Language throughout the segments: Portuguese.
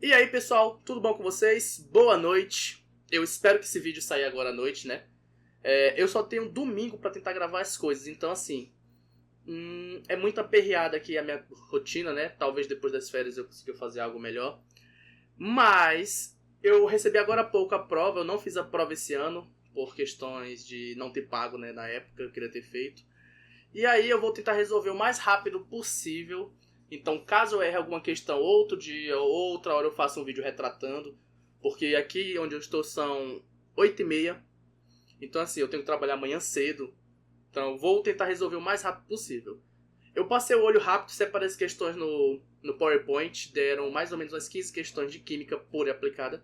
E aí, pessoal, tudo bom com vocês? Boa noite. Eu espero que esse vídeo saia agora à noite, né? Eu só tenho domingo pra tentar gravar as coisas, então assim, é muito aperreada aqui a minha rotina, né? Talvez depois das férias eu consiga fazer algo melhor. Mas eu recebi agora há pouco a prova, eu não fiz a prova esse ano por questões de não ter pago, né, na época, eu queria ter feito. E aí eu vou tentar resolver o mais rápido possível. Então, caso eu erre alguma questão outro dia ou outra hora, eu faço um vídeo retratando. Porque aqui onde eu estou são 8h30. Então, assim, eu tenho que trabalhar amanhã cedo. Então, eu vou tentar resolver o mais rápido possível. Eu passei o olho rápido, separei as questões no PowerPoint. Deram mais ou menos umas 15 questões de química pura e aplicada.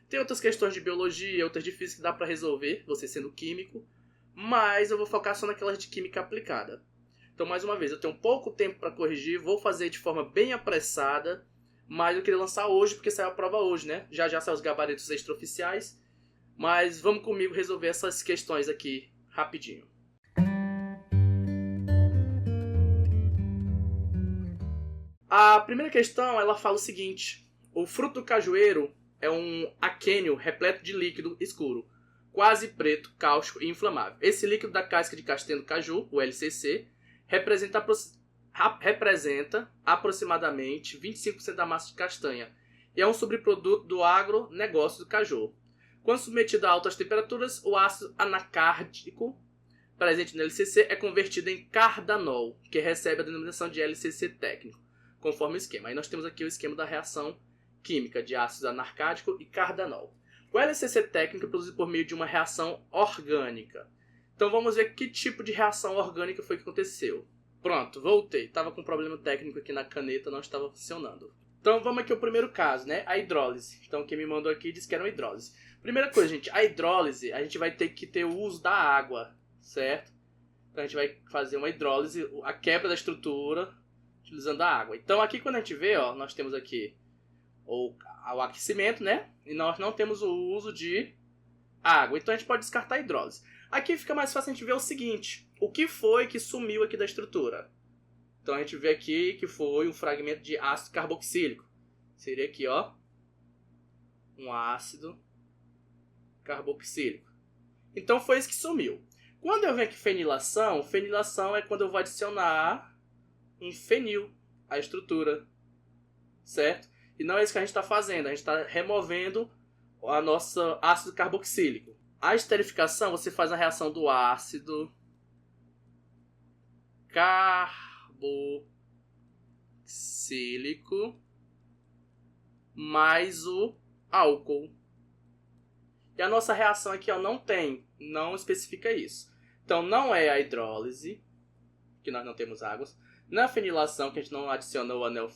Tem outras questões de biologia, outras de física que dá pra resolver, você sendo químico. Mas eu vou focar só naquelas de química aplicada. Então, mais uma vez, eu tenho pouco tempo para corrigir, vou fazer de forma bem apressada, mas eu queria lançar hoje porque saiu a prova hoje, né? Já já saem os gabaritos extraoficiais, mas vamos comigo resolver essas questões aqui rapidinho. A primeira questão, ela fala o seguinte: o fruto do cajueiro é um aquênio repleto de líquido escuro, quase preto, cáustico e inflamável. Esse líquido da casca de castanha do caju, o LCC, representa aproximadamente 25% da massa de castanha e é um subproduto do agronegócio do caju. Quando submetido a altas temperaturas, o ácido anacárdico presente no LCC é convertido em cardanol, que recebe a denominação de LCC técnico, conforme o esquema. Aí nós temos aqui o esquema da reação química de ácido anacárdico e cardanol. O LCC técnico é produzido por meio de uma reação orgânica. Então vamos ver que tipo de reação orgânica foi que aconteceu. Pronto, voltei. Tava com um problema técnico aqui na caneta, não estava funcionando. Então vamos aqui ao primeiro caso, né? A hidrólise. Então quem me mandou aqui disse que era uma hidrólise. Primeira coisa, gente, a hidrólise, a gente vai ter que ter o uso da água, certo? Então a gente vai fazer uma hidrólise, a quebra da estrutura, utilizando a água. Então aqui quando a gente vê, ó, nós temos aqui o aquecimento, né? E nós não temos o uso de água. Então a gente pode descartar a hidrólise. Aqui fica mais fácil a gente ver o seguinte: o que foi que sumiu aqui da estrutura? Então a gente vê aqui que foi um fragmento de ácido carboxílico. Seria aqui, ó, um ácido carboxílico. Então foi isso que sumiu. Quando eu venho aqui fenilação, fenilação é quando eu vou adicionar um fenil à estrutura, certo? E não é isso que a gente está fazendo, a gente está removendo a nossa ácido carboxílico. A esterificação, você faz a reação do ácido carboxílico mais o álcool. E a nossa reação aqui, ó, não especifica isso. Então não é a hidrólise, que nós não temos águas, não é a fenilação, que a gente não adiciona o anel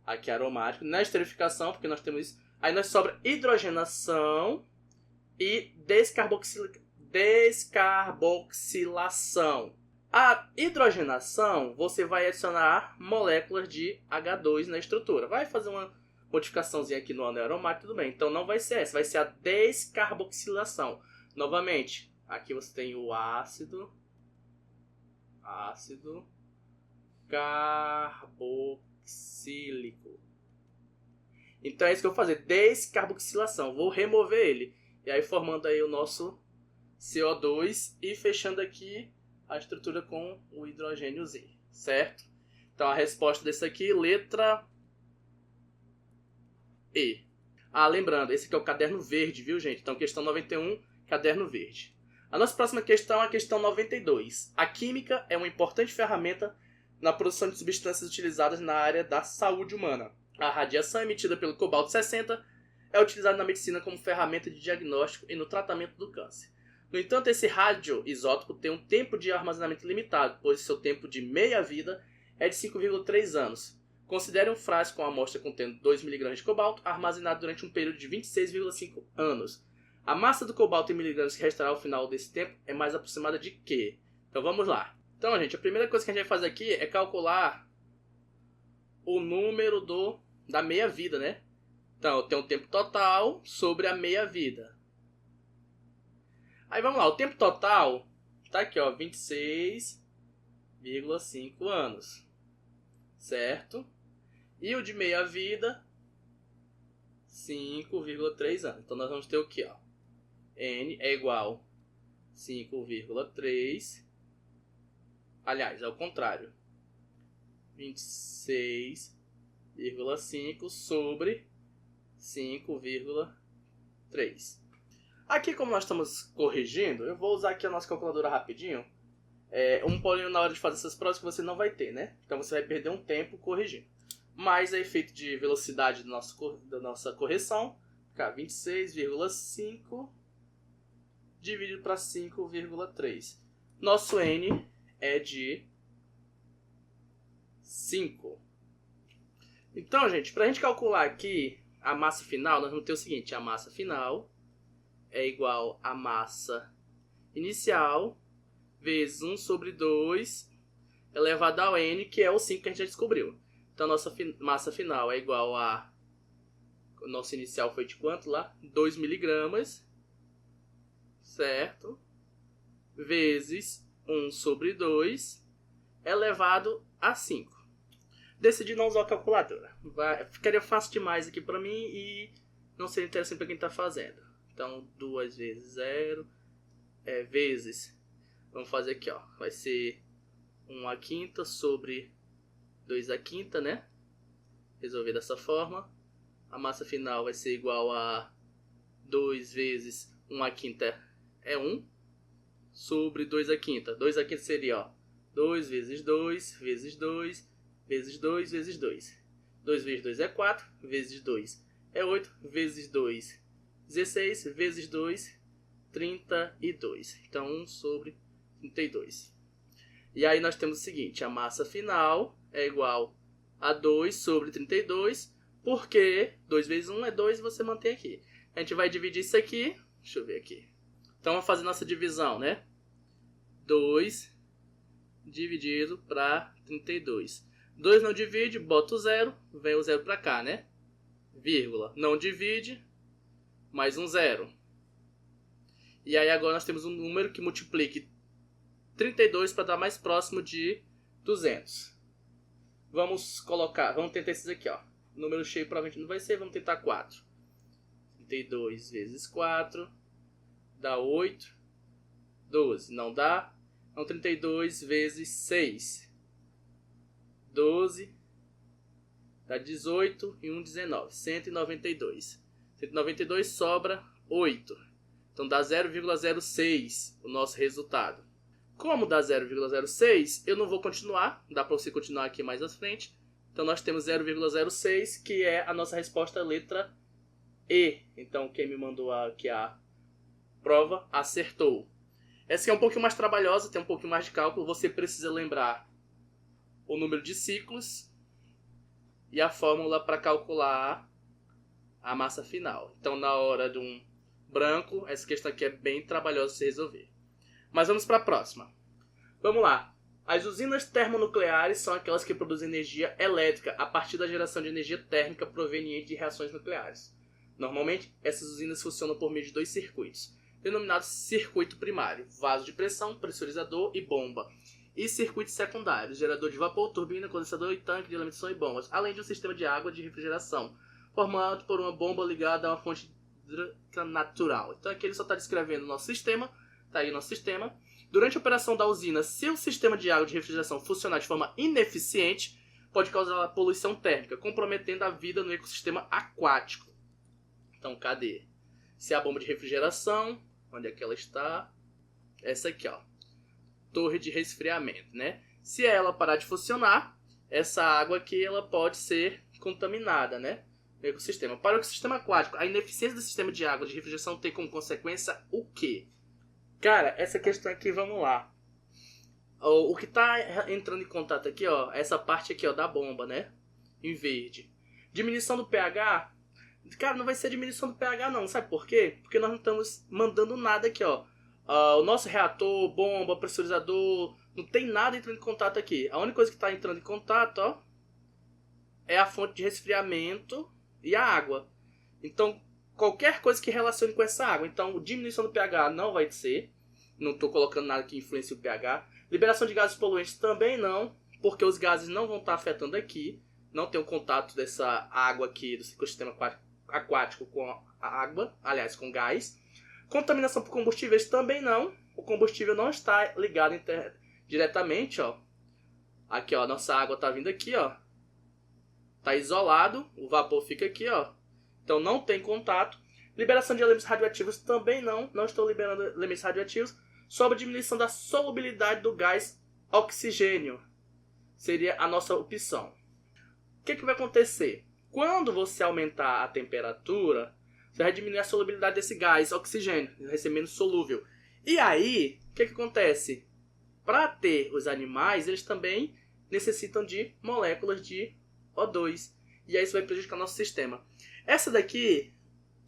aqui aromático, não é a esterificação, porque nós temos isso. Aí nós sobra hidrogenação e descarboxilação. A hidrogenação, você vai adicionar moléculas de H2 na estrutura. Vai fazer uma modificaçãozinha aqui no anel aromático, tudo bem. Então não vai ser essa, vai ser a descarboxilação. Novamente, aqui você tem o ácido carboxílico. Então é isso que eu vou fazer, descarboxilação. Vou remover ele. E aí formando aí o nosso CO2 e fechando aqui a estrutura com o hidrogêniozinho, certo? Então a resposta desse aqui, letra E. Ah, lembrando, esse aqui é o caderno verde, viu, gente? Então questão 91, caderno verde. A nossa próxima questão é a questão 92. A química é uma importante ferramenta na produção de substâncias utilizadas na área da saúde humana. A radiação emitida pelo cobalto-60 é utilizada na medicina como ferramenta de diagnóstico e no tratamento do câncer. No entanto, esse radioisótopo tem um tempo de armazenamento limitado, pois seu tempo de meia-vida é de 5,3 anos. Considere um frasco com amostra contendo 2 mg de cobalto armazenado durante um período de 26,5 anos. A massa do cobalto em miligramas que restará ao final desse tempo é mais aproximada de quê? Então vamos lá. Então, gente, a primeira coisa que a gente vai fazer aqui é calcular o número da meia-vida, né? Então, eu tenho o tempo total sobre a meia-vida. Aí vamos lá, o tempo total tá aqui, ó, 26,5 anos. Certo? E o de meia-vida 5,3 anos. Então nós vamos ter o que, ó? N é igual a 5,3. Aliás, é o contrário. 26,5 sobre 5,3. Aqui, como nós estamos corrigindo, eu vou usar aqui a nossa calculadora rapidinho. Um porém na hora de fazer essas provas que você não vai ter, né? Então você vai perder um tempo corrigindo. Mais é efeito de velocidade da nossa correção. Ficar 26,5 dividido para 5,3. Nosso N é de 5. Então, gente, para a gente calcular aqui a massa final, nós vamos ter o seguinte. A massa final é igual a massa inicial vezes 1 sobre 2 elevado ao N, que é o 5 que a gente já descobriu. Então, nossa massa final é igual a... O nosso inicial foi de quanto lá? 2 miligramas, certo? Vezes 1 sobre 2 elevado a 5. Decidi não usar a calculadora. Ficaria fácil demais aqui para mim e não seria interessante para quem está fazendo. Então, 2 vezes 0 vezes... Vamos fazer aqui, ó. Vai ser 1/5 sobre 2/5, né? Resolver dessa forma. A massa final vai ser igual a 2 vezes 1/5 é 1. Sobre 2/5. 2/5 seria, ó. 2 vezes 2 vezes 2 vezes 2 vezes 2. 2 vezes 2 é 4. Vezes 2 é 8. Vezes 2, 16. Vezes 2, 32. Então, 1 sobre 32. E aí nós temos o seguinte, a massa final é igual a 2 sobre 32, porque 2 vezes 1 é 2 e você mantém aqui. A gente vai dividir isso aqui, deixa eu ver aqui. Então vamos fazer nossa divisão, né? 2 dividido para 32. 2 não divide, bota o 0, vem o 0 para cá, né? Vírgula, não divide, mais um 0. E aí agora nós temos um número que multiplique 32 para dar mais próximo de 200. Vamos tentar esses aqui, ó. Número cheio provavelmente não vai ser, vamos tentar 4. 32 vezes 4 dá 8. 12, não dá. Então 32 vezes 6. 12 dá 18 e 1, 19. 192. 192 sobra 8. Então dá 0,06 o nosso resultado. Como dá 0,06, eu não vou continuar. Dá para você continuar aqui mais à frente. Então nós temos 0,06, que é a nossa resposta letra E. Então quem me mandou aqui a prova acertou. Essa aqui é um pouquinho mais trabalhosa, tem um pouquinho mais de cálculo. Você precisa lembrar o número de ciclos e a fórmula para calcular a massa final. Então na hora de um branco, essa questão aqui é bem trabalhosa de se resolver. Mas vamos para a próxima. Vamos lá. As usinas termonucleares são aquelas que produzem energia elétrica a partir da geração de energia térmica proveniente de reações nucleares. Normalmente, essas usinas funcionam por meio de 2 circuitos, denominados circuito primário, vaso de pressão, pressurizador e bomba, e circuitos secundários, gerador de vapor, turbina, condensador e tanque de alimentação e bombas, além de um sistema de água de refrigeração, formado por uma bomba ligada a uma fonte hídrica natural. Então aqui ele só está descrevendo o nosso sistema. Tá aí o nosso sistema. Durante a operação da usina, se o sistema de água de refrigeração funcionar de forma ineficiente, pode causar poluição térmica, comprometendo a vida no ecossistema aquático. Então, cadê? Se a bomba de refrigeração, onde é que ela está? Essa aqui, ó. Torre de resfriamento, né? Se ela parar de funcionar, essa água aqui ela pode ser contaminada, né? No ecossistema. Para o ecossistema aquático, a ineficiência do sistema de água de refrigeração tem como consequência o quê? Cara, essa questão aqui, vamos lá. O que está entrando em contato aqui, ó, essa parte aqui, ó, da bomba, né? Em verde. Diminuição do pH. Cara, não vai ser diminuição do pH não, sabe por quê? Porque nós não estamos mandando nada aqui, ó. O nosso reator, bomba, pressurizador, não tem nada entrando em contato aqui. A única coisa que está entrando em contato, ó, é a fonte de resfriamento e a água. Então, qualquer coisa que relacione com essa água. Então, diminuição do pH não vai ser. Não estou colocando nada que influencie o pH. Liberação de gases poluentes também não, porque os gases não vão estar afetando aqui. Não tem o contato dessa água aqui do ecossistema aquático com água, aliás, com gás. Contaminação por combustíveis também não. O combustível não está ligado diretamente, ó. Aqui, ó, nossa água tá vindo aqui, ó. Tá isolado, o vapor fica aqui, ó. Então não tem contato. Liberação de elementos radioativos também não estou liberando elementos radioativos. Sobre a diminuição da solubilidade do gás oxigênio. Seria a nossa opção. O que vai acontecer? Quando você aumentar a temperatura, você vai diminuir a solubilidade desse gás oxigênio. Ele vai ser menos solúvel. E aí, o que acontece? Para ter os animais, eles também necessitam de moléculas de O2. E aí isso vai prejudicar o nosso sistema. Essa daqui,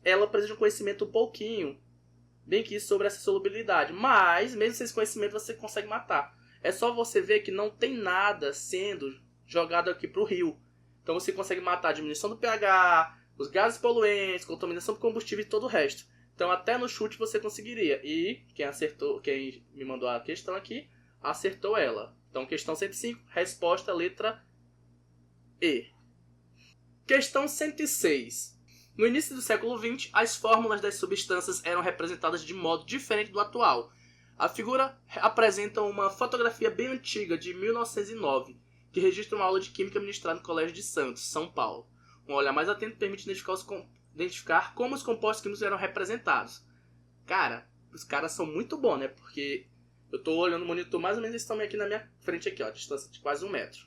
ela precisa de um conhecimento um pouquinho, bem que sobre essa solubilidade. Mas, mesmo sem esse conhecimento, você consegue matar. É só você ver que não tem nada sendo jogado aqui para o rio. Então você consegue matar a diminuição do pH, os gases poluentes, contaminação por combustível e todo o resto. Então até no chute você conseguiria. E quem me mandou a questão aqui, acertou ela. Então questão 105, resposta letra E. Questão 106. No início do século XX, as fórmulas das substâncias eram representadas de modo diferente do atual. A figura apresenta uma fotografia bem antiga, de 1909, que registra uma aula de química ministrada no Colégio de Santos, São Paulo. Um olhar mais atento permite identificar como os compostos químicos eram representados. Cara, os caras são muito bons, né? Porque eu tô olhando o monitor, mais ou menos eles estão aqui na minha frente, aqui, ó, a distância de quase 1 metro.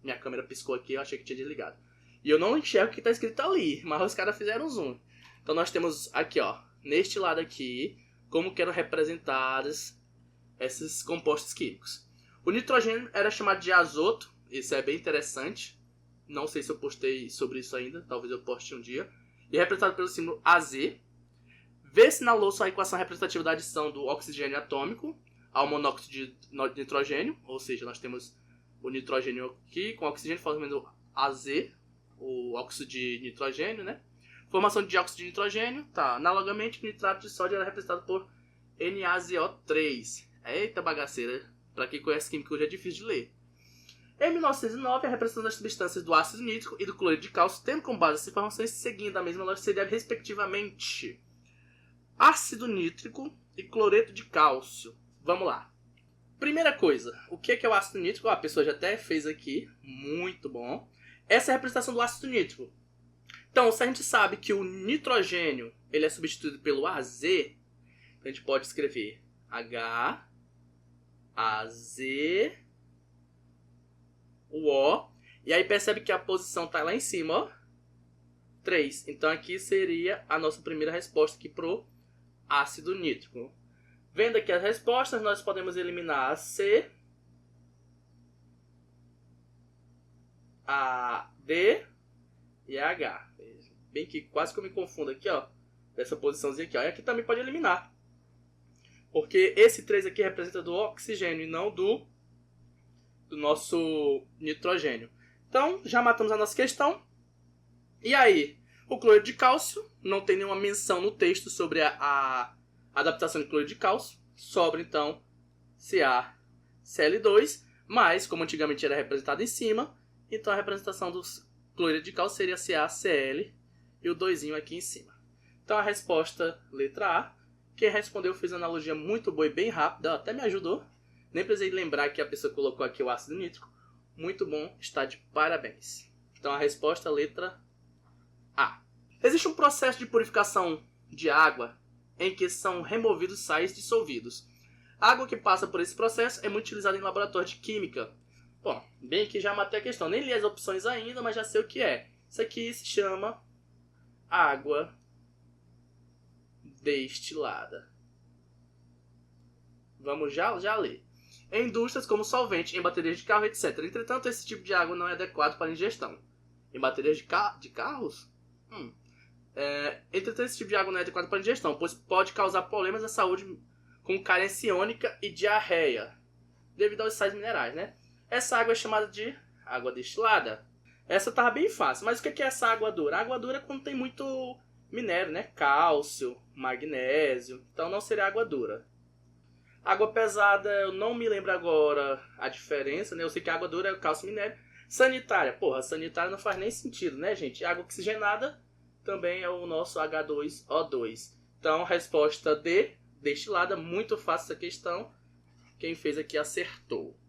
Minha câmera piscou aqui, eu achei que tinha desligado. E eu não enxergo o que está escrito ali, mas os caras fizeram zoom. Então nós temos aqui, ó, neste lado aqui, como que eram representados esses compostos químicos. O nitrogênio era chamado de azoto, isso é bem interessante. Não sei se eu postei sobre isso ainda, talvez eu poste um dia. E é representado pelo símbolo AZ. V sinalou sua equação representativa da adição do oxigênio atômico ao monóxido de nitrogênio, ou seja, nós temos o nitrogênio aqui com o oxigênio formando AZ, o óxido de nitrogênio, né? Formação de dióxido de nitrogênio, tá. Analogamente, o nitrato de sódio era representado por NaZO3. Eita bagaceira, para quem conhece química hoje é difícil de ler. Em 1909, a representação das substâncias do ácido nítrico e do cloreto de cálcio, tendo como base essas informações, seguindo a mesma lógica, seria respectivamente ácido nítrico e cloreto de cálcio. Vamos lá. Primeira coisa, o que é o ácido nítrico? A pessoa já até fez aqui, muito bom. Essa é a representação do ácido nítrico. Então, se a gente sabe que o nitrogênio ele é substituído pelo AZ, a gente pode escrever H, AZ, o O, e aí percebe que a posição está lá em cima, ó, 3. Então aqui seria a nossa primeira resposta aqui pro ácido nítrico. Vendo aqui as respostas, nós podemos eliminar a C, a D e a H. Bem que quase que eu me confundo aqui, ó, dessa posiçãozinha aqui, ó. E aqui também pode eliminar. Porque esse 3 aqui representa do oxigênio e não do nosso nitrogênio. Então, já matamos a nossa questão. E aí, o cloreto de cálcio, não tem nenhuma menção no texto sobre a adaptação de cloreto de cálcio. Sobra, então, CaCl2, mas, como antigamente era representado em cima, então a representação do cloreto de cálcio seria CaCl e o 2 aqui em cima. Então, a resposta, letra A. Quem respondeu fez uma analogia muito boa e bem rápida, até me ajudou. Nem precisei lembrar que a pessoa colocou aqui o ácido nítrico. Muito bom, está de parabéns. Então a resposta, letra A. Existe um processo de purificação de água em que são removidos sais dissolvidos. A água que passa por esse processo é muito utilizada em laboratório de química. Bom, bem que já matei a questão. Nem li as opções ainda, mas já sei o que é. Isso aqui se chama água destilada. Vamos já ler. Em indústrias como solvente, em baterias de carro, etc. Entretanto, esse tipo de água não é adequado para ingestão. Em baterias de carros? Entretanto, esse tipo de água não é adequado para ingestão, pois pode causar problemas à saúde como carência iônica e diarreia, devido aos sais minerais, né? Essa água é chamada de água destilada. Essa estava bem fácil, mas o que é essa água dura? A água dura é quando tem muito minério, né? Cálcio, magnésio, então não seria água dura. Água pesada, eu não me lembro agora a diferença, né? Eu sei que a água dura é o cálcio minério. Sanitária. Porra, sanitária não faz nem sentido, né, gente? Água oxigenada também é o nosso H2O2. Então, resposta D, destilada. Muito fácil essa questão. Quem fez aqui acertou.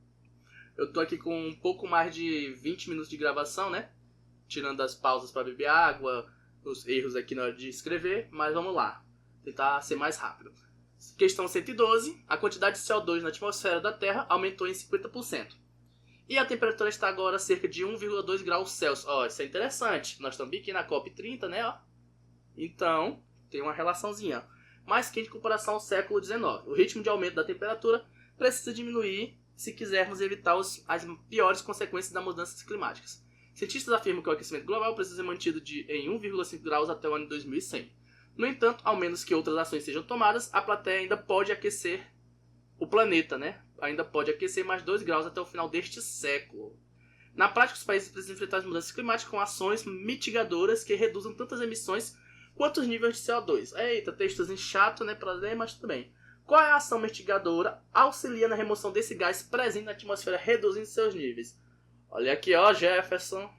Eu tô aqui com um pouco mais de 20 minutos de gravação, né? Tirando as pausas para beber água, os erros aqui na hora de escrever. Mas vamos lá. Tentar ser mais rápido. Questão 112. A quantidade de CO2 na atmosfera da Terra aumentou em 50%. E a temperatura está agora a cerca de 1,2 graus Celsius. Ó, isso é interessante. Nós estamos aqui na COP30, né? Ó. Então, tem uma relaçãozinha. Mais quente em comparação ao século XIX. O ritmo de aumento da temperatura precisa diminuir se quisermos evitar as piores consequências das mudanças climáticas. Cientistas afirmam que o aquecimento global precisa ser mantido em 1,5 graus até o ano 2100. No entanto, ao menos que outras ações sejam tomadas, a plateia ainda pode aquecer o planeta, né? Ainda pode aquecer mais 2 graus até o final deste século. Na prática, os países precisam enfrentar as mudanças climáticas com ações mitigadoras que reduzam tantas emissões quanto os níveis de CO2. Eita, textozinho chato, né, para ler, mas tudo bem. Qual é a ação mitigadora? Auxilia na remoção desse gás presente na atmosfera, reduzindo seus níveis. Olha aqui, ó, Jefferson.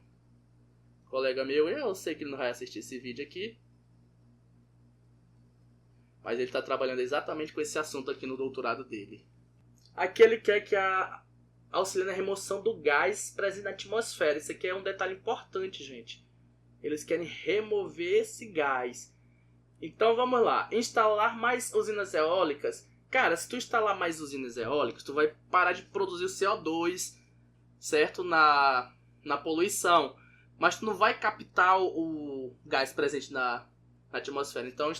Colega meu, eu sei que ele não vai assistir esse vídeo aqui. Mas ele está trabalhando exatamente com esse assunto aqui no doutorado dele. Aqui ele quer que auxilie na remoção do gás presente na atmosfera. Isso aqui é um detalhe importante, gente. Eles querem remover esse gás. Então vamos lá. Instalar mais usinas eólicas. Cara, se tu instalar mais usinas eólicas, tu vai parar de produzir o CO2, certo? Na poluição. Mas tu não vai captar o gás presente na atmosfera. Então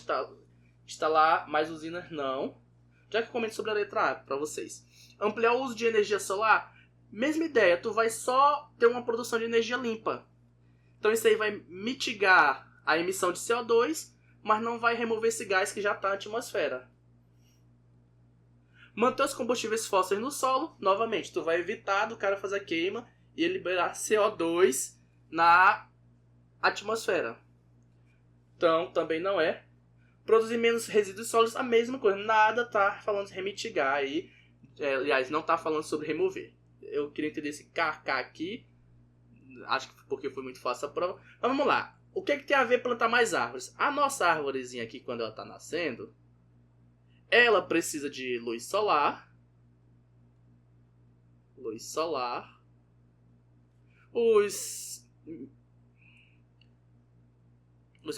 instalar mais usinas não. Já que eu comento sobre a letra A para vocês. Ampliar o uso de energia solar. Mesma ideia, tu vai só ter uma produção de energia limpa. Então isso aí vai mitigar a emissão de CO2, mas não vai remover esse gás que já está na atmosfera. Manter os combustíveis fósseis no solo. Novamente, tu vai evitar do cara fazer a queima e liberar CO2 na atmosfera. Então também não é. Produzir menos resíduos sólidos, a mesma coisa. Nada tá falando de remitigar aí. Aliás, não tá falando sobre remover. Eu queria entender esse KK aqui. Acho que porque foi muito fácil a prova. Mas vamos lá. O que tem a ver plantar mais árvores? A nossa árvorezinha aqui, quando ela tá nascendo, ela precisa de luz solar. Luz solar. Os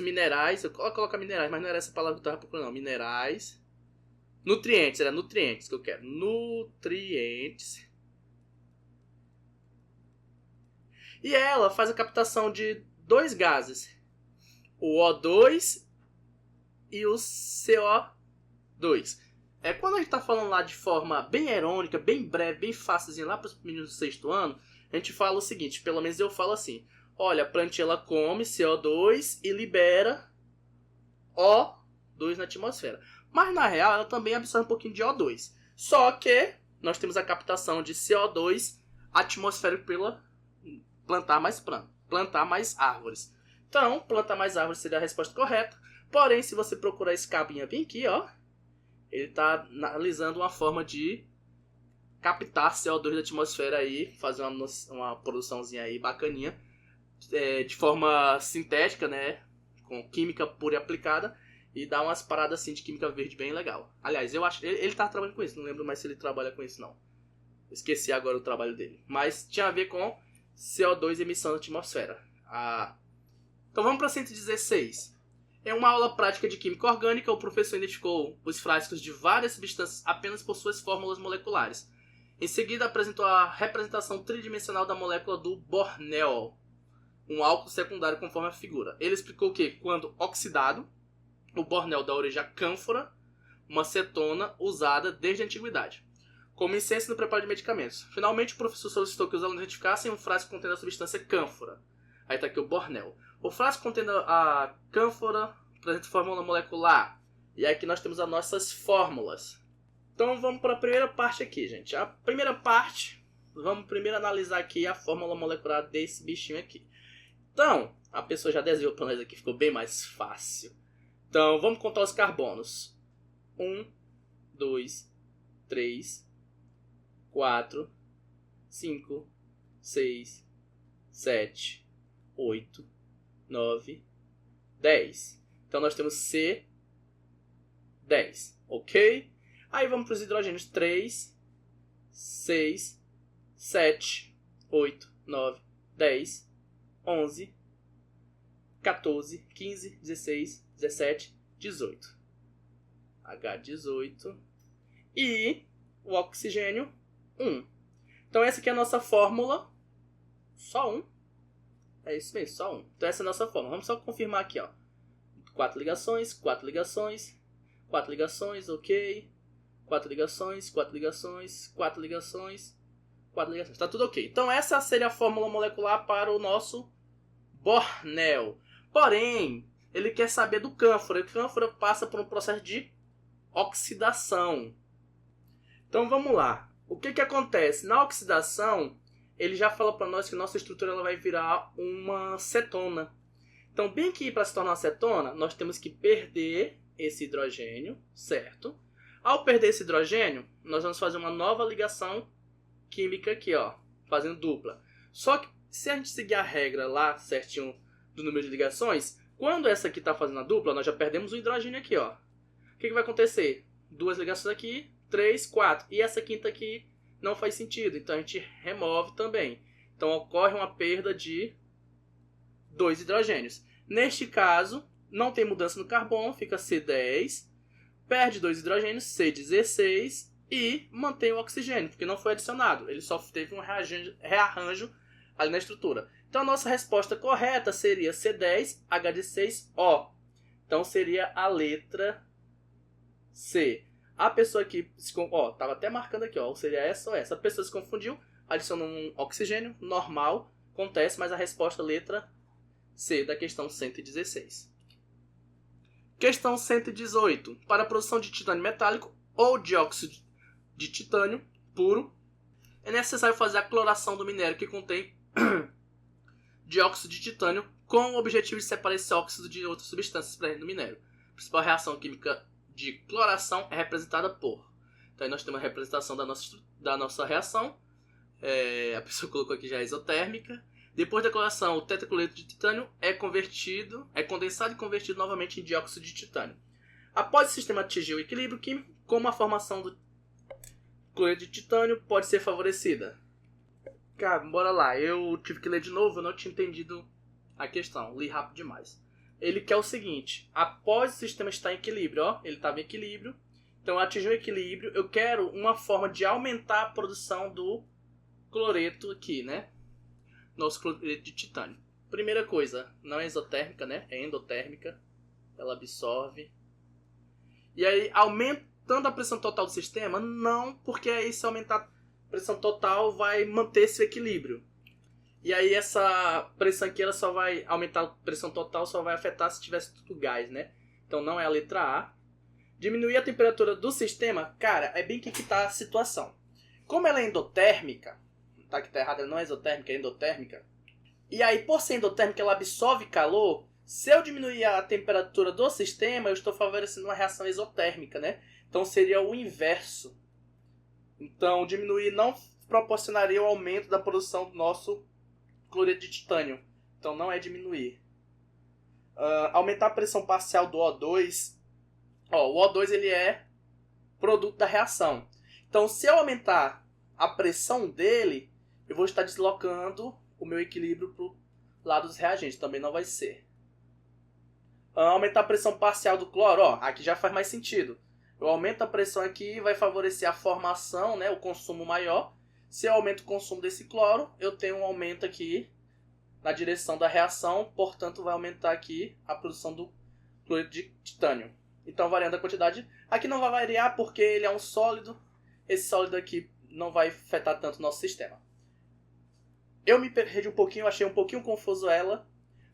minerais, eu coloco minerais, mas não era essa palavra que eu estava procurando, não. Minerais. Nutrientes, era nutrientes que eu quero. Nutrientes. E ela faz a captação de dois gases. O O2 e o CO2. Quando a gente está falando lá de forma bem irônica, bem breve, bem fácilzinha, lá para os meninos do 6º ano, a gente fala o seguinte, pelo menos eu falo assim. Olha, a plantinha ela come CO2 e libera O2 na atmosfera. Mas na real ela também absorve um pouquinho de O2. Só que nós temos a captação de CO2 atmosférico pela plantar mais árvores. Então, plantar mais árvores seria a resposta correta. Porém, se você procurar esse cabinha bem aqui, ó, ele está analisando uma forma de captar CO2 da atmosfera aí, fazer uma produçãozinha aí bacaninha. De forma sintética, né, com química pura e aplicada, e dá umas paradas assim de química verde bem legal. Aliás, eu acho ele tá trabalhando com isso, não lembro mais se ele trabalha com isso não. Esqueci agora o trabalho dele, mas tinha a ver com CO2 emissão na atmosfera. Então vamos para 116. Em uma aula prática de química orgânica, o professor identificou os frascos de várias substâncias apenas por suas fórmulas moleculares. Em seguida, apresentou a representação tridimensional da molécula do bornéol, um álcool secundário conforme a figura. Ele explicou que, quando oxidado, o bornéol dá origem à cânfora, uma cetona usada desde a antiguidade, como incenso no preparo de medicamentos. Finalmente, o professor solicitou que os alunos identificassem um frasco contendo a substância cânfora. Aí está aqui o bornéol. O frasco contendo a cânfora apresenta fórmula molecular. E aqui nós temos as nossas fórmulas. Então vamos para a primeira parte aqui, gente. A primeira parte, vamos primeiro analisar aqui a fórmula molecular desse bichinho aqui. Então, a pessoa já desenhou para nós aqui, ficou bem mais fácil. Então, vamos contar os carbonos. 1, 2, 3, 4, 5, 6, 7, 8, 9, 10. Então nós temos C10, ok? Aí vamos para os hidrogênios 3, 6, 7, 8, 9, 10, 11, 14, 15, 16, 17, 18. H18. E o oxigênio 1. Então essa aqui é a nossa fórmula. Só 1. É isso mesmo, só 1. Então essa é a nossa fórmula. Vamos só confirmar aqui, ó. 4 ligações, 4 ligações, 4 ligações, ok. 4 ligações, 4 ligações, 4 ligações, 4 ligações. Tá tudo ok. Então essa seria a fórmula molecular para o nosso Bornel. Porém, ele quer saber do cânfora. E o cânfora passa por um processo de oxidação. Então vamos lá. O que acontece? Na oxidação, ele já fala para nós que nossa estrutura ela vai virar uma cetona. Então, bem que para se tornar uma cetona, nós temos que perder esse hidrogênio, certo? Ao perder esse hidrogênio, nós vamos fazer uma nova ligação química aqui, ó, fazendo dupla. Só que se a gente seguir a regra lá certinho do número de ligações, quando essa aqui está fazendo a dupla, nós já perdemos o hidrogênio aqui, ó. O que vai acontecer? 2 ligações aqui, 3, 4. E essa quinta aqui não faz sentido, então a gente remove também. Então ocorre uma perda de 2 hidrogênios. Neste caso, não tem mudança no carbono, fica C10, perde 2 hidrogênios, C16 e mantém o oxigênio, porque não foi adicionado. Ele só teve um rearranjo ali na estrutura. Então a nossa resposta correta seria C10, H16O. Então seria a letra C. A pessoa aqui, estava até marcando aqui, ó, seria essa ou essa. A pessoa se confundiu, adicionou um oxigênio, normal, acontece, mas a resposta letra C da questão 116. Questão 118. Para a produção de titânio metálico ou dióxido de titânio puro, é necessário fazer a cloração do minério que contém dióxido de titânio com o objetivo de separar esse óxido de outras substâncias presentes no minério. A principal reação química de cloração é representada por... Então aí nós temos a representação da nossa reação. A pessoa colocou aqui já a isotérmica. Depois da cloração, o tetracloreto de titânio é condensado e convertido novamente em dióxido de titânio. Após o sistema atingir o equilíbrio químico, como a formação do cloreto de titânio pode ser favorecida? Cara, bora lá. Eu tive que ler de novo, eu não tinha entendido a questão. Li rápido demais. Ele quer o seguinte: após o sistema estar em equilíbrio, ó, ele estava em equilíbrio, então atingiu o equilíbrio, eu quero uma forma de aumentar a produção do cloreto aqui, né? Nosso cloreto de titânio. Primeira coisa, não é isotérmica, né? É endotérmica. Ela absorve. E aí, aumentando a pressão total do sistema? Não, porque aí se aumentar a pressão total vai manter esse equilíbrio. E aí essa pressão aqui ela só vai aumentar a pressão total, só vai afetar se tivesse tudo gás, né? Então não é a letra A. Diminuir a temperatura do sistema? Cara, é bem que tá a situação. Como ela é endotérmica, tá que tá errado, ela não é isotérmica, é endotérmica. E aí, por ser endotérmica, ela absorve calor. Se eu diminuir a temperatura do sistema, eu estou favorecendo uma reação exotérmica, né? Então seria o inverso. Então, diminuir não proporcionaria o aumento da produção do nosso cloreto de titânio. Então, não é diminuir. Aumentar a pressão parcial do O2. Ó, o O2 ele é produto da reação. Então, se eu aumentar a pressão dele, eu vou estar deslocando o meu equilíbrio para o lado dos reagentes. Também não vai ser. Aumentar a pressão parcial do cloro. Ó, aqui já faz mais sentido. Eu aumento a pressão aqui, vai favorecer a formação, né, o consumo maior. Se eu aumento o consumo desse cloro, eu tenho um aumento aqui na direção da reação. Portanto, vai aumentar aqui a produção do cloreto de titânio. Então, variando a quantidade. Aqui não vai variar porque ele é um sólido. Esse sólido aqui não vai afetar tanto o nosso sistema. Eu me perdi um pouquinho, achei um pouquinho confuso ela.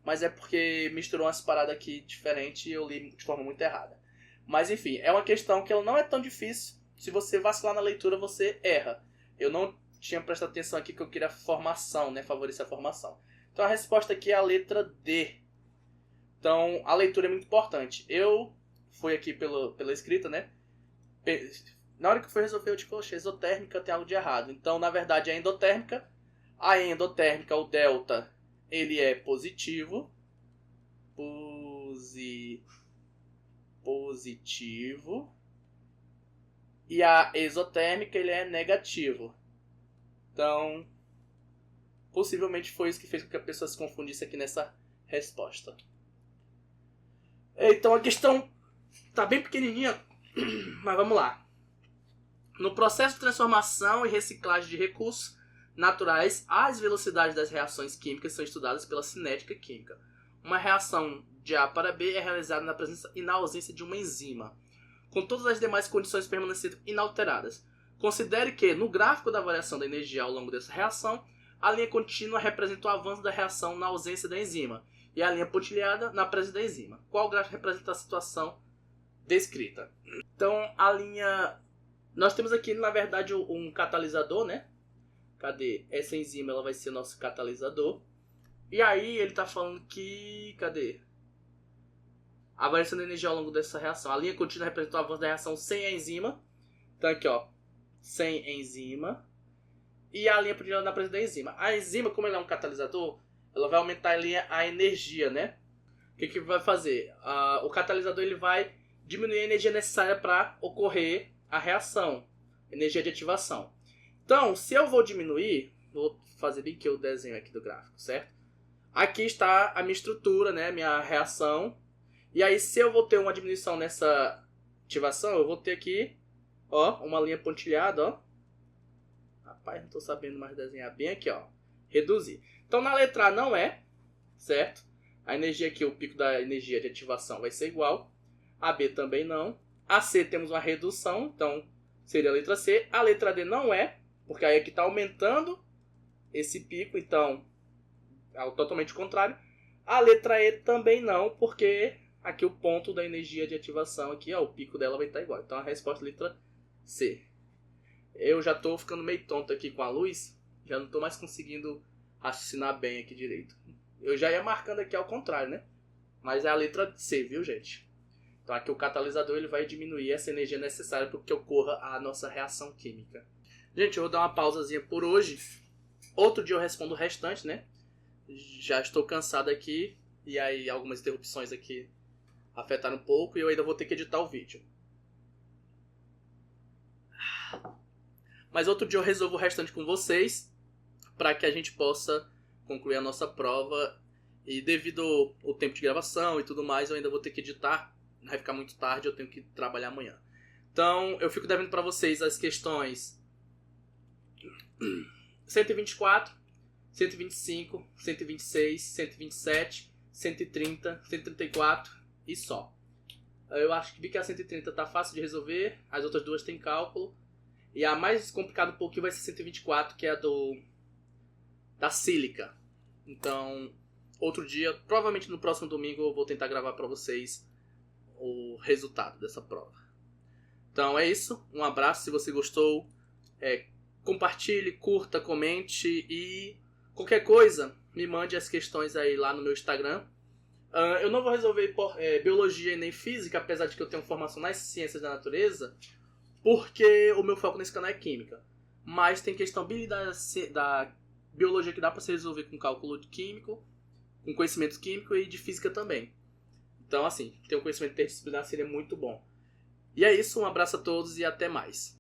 Mas é porque misturou umas paradas aqui diferentes e eu li de forma muito errada. Mas enfim, é uma questão que ela não é tão difícil. Se você vacilar na leitura, você erra. Eu não tinha prestado atenção aqui que eu queria a formação, né? Favorecer a formação. Então a resposta aqui é a letra D. Então a leitura é muito importante. Eu fui aqui pela escrita, né? Na hora que eu fui resolver, eu digo, exotérmica tem algo de errado. Então, na verdade, é endotérmica. A endotérmica, o delta, ele é positivo. Positivo. E a exotérmica, ele é negativo. Então, possivelmente foi isso que fez com que a pessoa se confundisse aqui nessa resposta. Então a questão tá bem pequenininha, mas vamos lá. No processo de transformação e reciclagem de recursos naturais, as velocidades das reações químicas são estudadas pela cinética química. Uma reação de A para B é realizada na presença e na ausência de uma enzima, com todas as demais condições permanecendo inalteradas. Considere que, no gráfico da variação da energia ao longo dessa reação, a linha contínua representa o avanço da reação na ausência da enzima, e a linha pontilhada na presença da enzima. Qual gráfico representa a situação descrita? Então, a linha... Nós temos aqui, na verdade, um catalisador, né? Cadê? Essa enzima ela vai ser nosso catalisador. E aí, ele está falando que... Cadê? A variação da energia ao longo dessa reação. A linha contínua representa o avanço da reação sem a enzima. Então, aqui, ó. Sem enzima. E a linha pontilhada na presença da enzima. A enzima, como ela é um catalisador, ela vai aumentar ali a energia, né? O que vai fazer? O catalisador ele vai diminuir a energia necessária para ocorrer a reação. Energia de ativação. Então, se eu vou diminuir, vou fazer bem que eu desenho aqui do gráfico, certo? Aqui está a minha estrutura, né? Minha reação. E aí, se eu vou ter uma diminuição nessa ativação, eu vou ter aqui, ó, uma linha pontilhada, ó. Rapaz, não estou sabendo mais desenhar bem aqui, ó. Reduzir. Então, na letra A não é, certo? A energia aqui, o pico da energia de ativação vai ser igual. A B também não. A C temos uma redução, então seria a letra C. A letra D não é, porque aí aqui está aumentando esse pico, então é totalmente o contrário. A letra E também não, porque aqui o ponto da energia de ativação, aqui, ó, o pico dela vai estar igual. Então a resposta é a letra C. Eu já estou ficando meio tonto aqui com a luz, já não estou mais conseguindo raciocinar bem aqui direito. Eu já ia marcando aqui ao contrário, né? Mas é a letra C, viu, gente? Então aqui o catalisador ele vai diminuir essa energia necessária para que ocorra a nossa reação química. Gente, eu vou dar uma pausazinha por hoje. Outro dia eu respondo o restante, né? Já estou cansado aqui. E aí algumas interrupções aqui afetaram um pouco. E eu ainda vou ter que editar o vídeo. Mas outro dia eu resolvo o restante com vocês. Para que a gente possa concluir a nossa prova. E devido ao tempo de gravação e tudo mais, eu ainda vou ter que editar. Vai ficar muito tarde, eu tenho que trabalhar amanhã. Então, eu fico devendo para vocês as questões 124, 125, 126, 127, 130, 134 e só. Eu acho que a 130 tá fácil de resolver, as outras duas tem cálculo. E a mais complicada um pouquinho vai ser 124, que é a da sílica. Então, outro dia, provavelmente no próximo domingo, eu vou tentar gravar para vocês o resultado dessa prova. Então é isso, um abraço, se você gostou, compartilhe, curta, comente e qualquer coisa, me mande as questões aí lá no meu Instagram. Eu não vou resolver biologia e nem física, apesar de que eu tenho formação nas ciências da natureza, porque o meu foco nesse canal é química. Mas tem questão da biologia que dá para se resolver com cálculo químico, com conhecimento químico e de física também. Então, assim, ter um conhecimento interdisciplinar seria muito bom. E é isso, um abraço a todos e até mais.